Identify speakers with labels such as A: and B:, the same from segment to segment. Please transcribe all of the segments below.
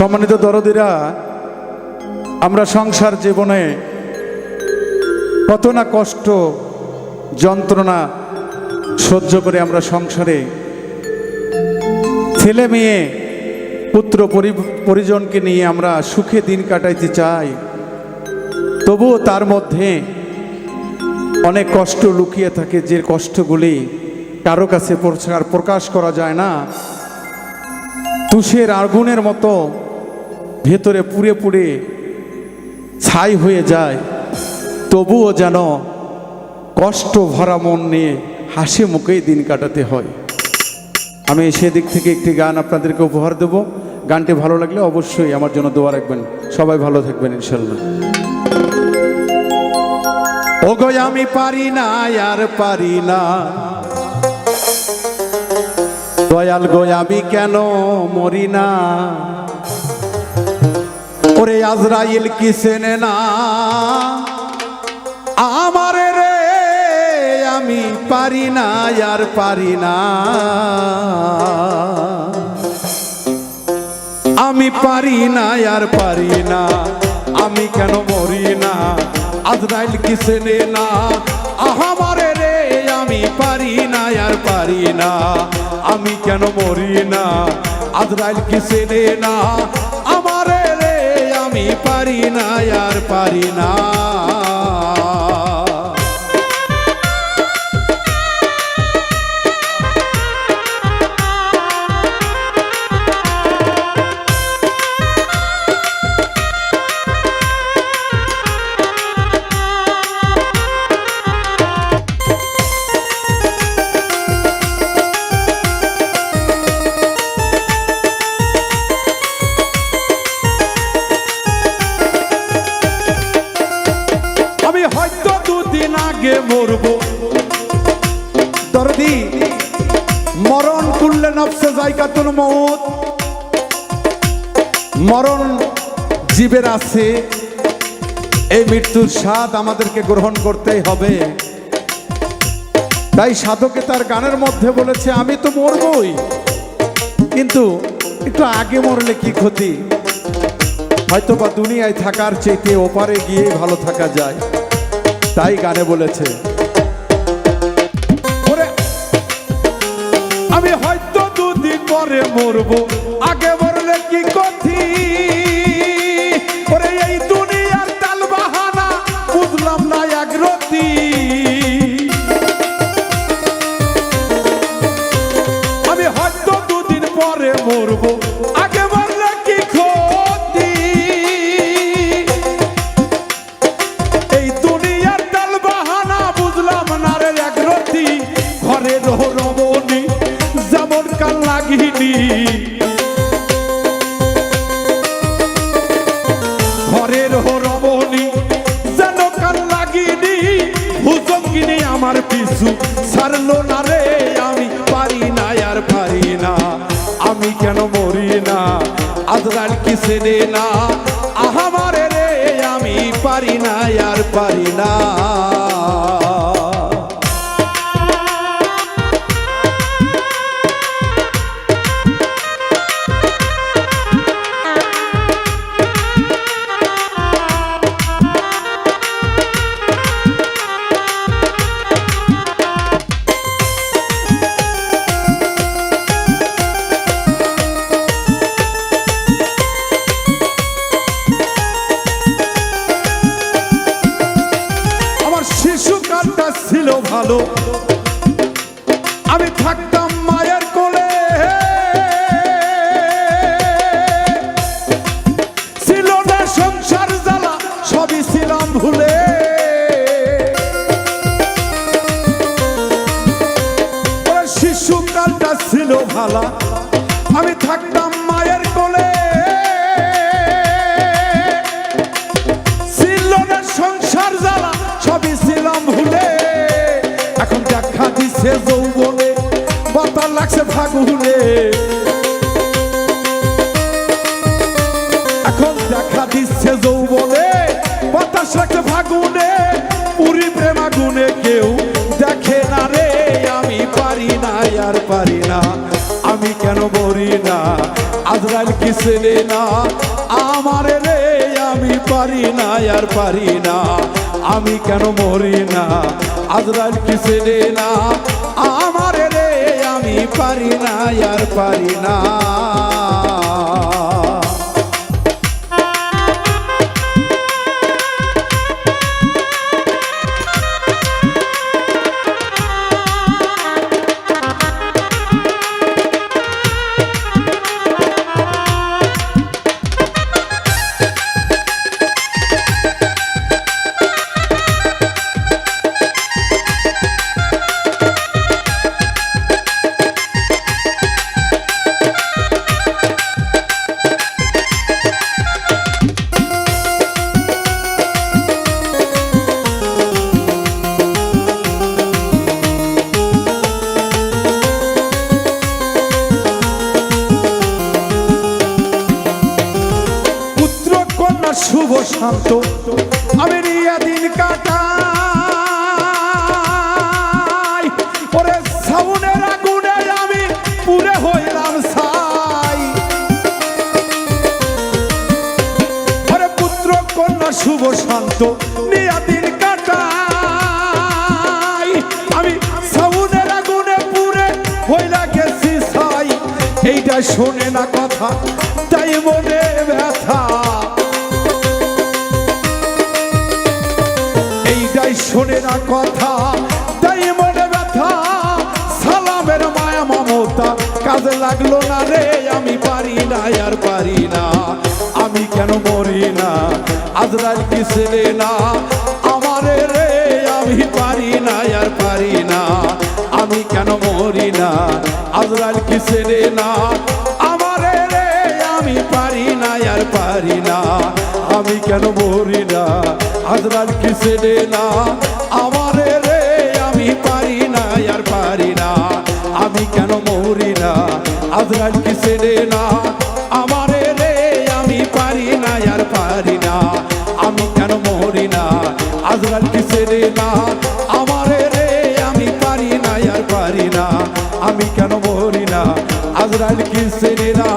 A: সম্মানিত দরদিরা, আমরা সংসার জীবনে কত না কষ্ট যন্ত্রণা সহ্য করে আমরা সংসারে ছেলে মেয়ে পুত্র পরিজনকে নিয়ে আমরা সুখে দিন কাটাইতে চাই। তবুও তার মধ্যে অনেক কষ্ট লুকিয়ে থাকে, যে কষ্টগুলি কারো কাছে প্রকাশ করা যায় না। তুষের আগুনের মতো ভেতরে পুড়ে পুড়ে ছাই হয়ে যায়, তবুও যেন কষ্ট ভরা মন নিয়ে হাসি মুখেই দিন কাটাতে হয়। আমি সেদিক থেকে একটি গান আপনাদেরকে উপহার দেব। গানটি ভালো লাগলে অবশ্যই আমার জন্য দোয়া রাখবেন। সবাই ভালো থাকবেন ইনশাল্লাহ। ও গো আমি পারি না আর পারি না, দয়াল গো আমি কেন মরি না। ওরে আজরাইল কি চেনে না আমারে রে, আমি পারি না আর পারি না, আমি পারি না আর পারি না, আমি কেন মরি না। আজরাইল কি চেনে না আমারে রে, আমি পারি না আর পারি না, আমি কেন মরি না। আজরাইল কি চেনে না আমারে রে, আমি পারি না আর পারি না। হয়তো দুদিন আগে মরবো দরদি, মরণ কুল্লে নফসে জায়গাতুল মউত, মরণ জীবের আছে, এই মৃত্যুর স্বাদ আমাদেরকে গ্রহণ করতেই হবে। তাই সাধকে তার গানের মধ্যে বলেছে আমি তো মরবই, কিন্তু একটু আগে মরলে কি ক্ষতি, হয়তো বা দুনিয়ায় থাকার চাইতে ওপারে গিয়ে ভালো থাকা যায়। তাই গানে বলেছে আমি হয়তো দুদিন পরে মরবো, আগে মরলে কি ক্ষতি। ওরে এই দুনিয়ার তাল বাহানা বুঝলাম না একরতি, আমি হয়তো দুদিন পরে মরবো, আগে মরলে কি ক্ষতি। এই দুনিয়ার তাল বাহানা বুঝলাম না রে একরতি, ঘরে রমণী যেমন কাল লাগিনি, ঘরের রমণী যেন কাল লাগিনি, ভুজঙ্গিনী আমার পিছু ছাড়লো না রে, আমি পারি না আর পারি না, আমি কেন মরি না। আজরাইল কি চেনে না আমারে রে, আমি পারি না আর পারি না। শিশুকালটা ছিল ভালো, আমি থাকতাম মায়ের কোলে, ছিল না সংসার জ্বালা সবই ছিলাম ভুলে। শিশুকালটা ছিল ভালো, আমি থাকতাম মায়ের কোলে, ছিল না সংসার জ্বালা সবই ছিলাম ভুলে। এখন দেখা দিচ্ছে যৌবনে, বাতার লাগছে ফাগুনে, এখন দেখা দিচ্ছে যৌবনে, বাতাস লাগছে ফাগুনে, পুরী প্রেমা গুনে কেউ দেখে না রে, আমি পারি না আর পারি না, আমি কেন মরি না আজরাইল কি চেনে না আমারে রে আমি পারি না আর পারি না আমি কেন মরি না আজরাইল কি চেনে না আমারে রে আমি পারি না আর পারি না শুভ শান্ত আমি রিয়া দিন কাটাই ওরে সাউনের আগুনে আমি পুরে হইলাম ছাই ওরে পুত্র কন্যা শুভ শান্ত রিয়া দিন কাটাই আমি সাউনের আগুনে পুরে হইলা গেছি ছাই এইটা শোনে না কথা তাই মনে ব্যথা শোনে না কথা তাই মনে ব্যথা সালামের মায়া মমতা কাজে লাগলো না রে আমি পারি না আর পারি না আমি কেন মরি না আজরাইল কি চেনে না আমারে রে আমি পারি না আর পারি না আমি কেন মরি না আজরাইল কি চেনে না আমারে রে আমি পারি না আর পারি না আমি কেন মরি না আজরাইল কি চেনে না আমারে রে আমি পারি না আর পারি না আমি কেন মরি না আজরাইল কি চেনে না আমারে রে আমি পারি না আর পারি না আমি কেন মরি না আজরাইল কি চেনে না আমারে রে আমি পারি না আর পারি না আমি কেন মরি না আজরাইল কি চেনে না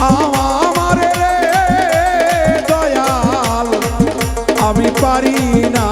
A: আমারে রে দয়াল আমি পারি না।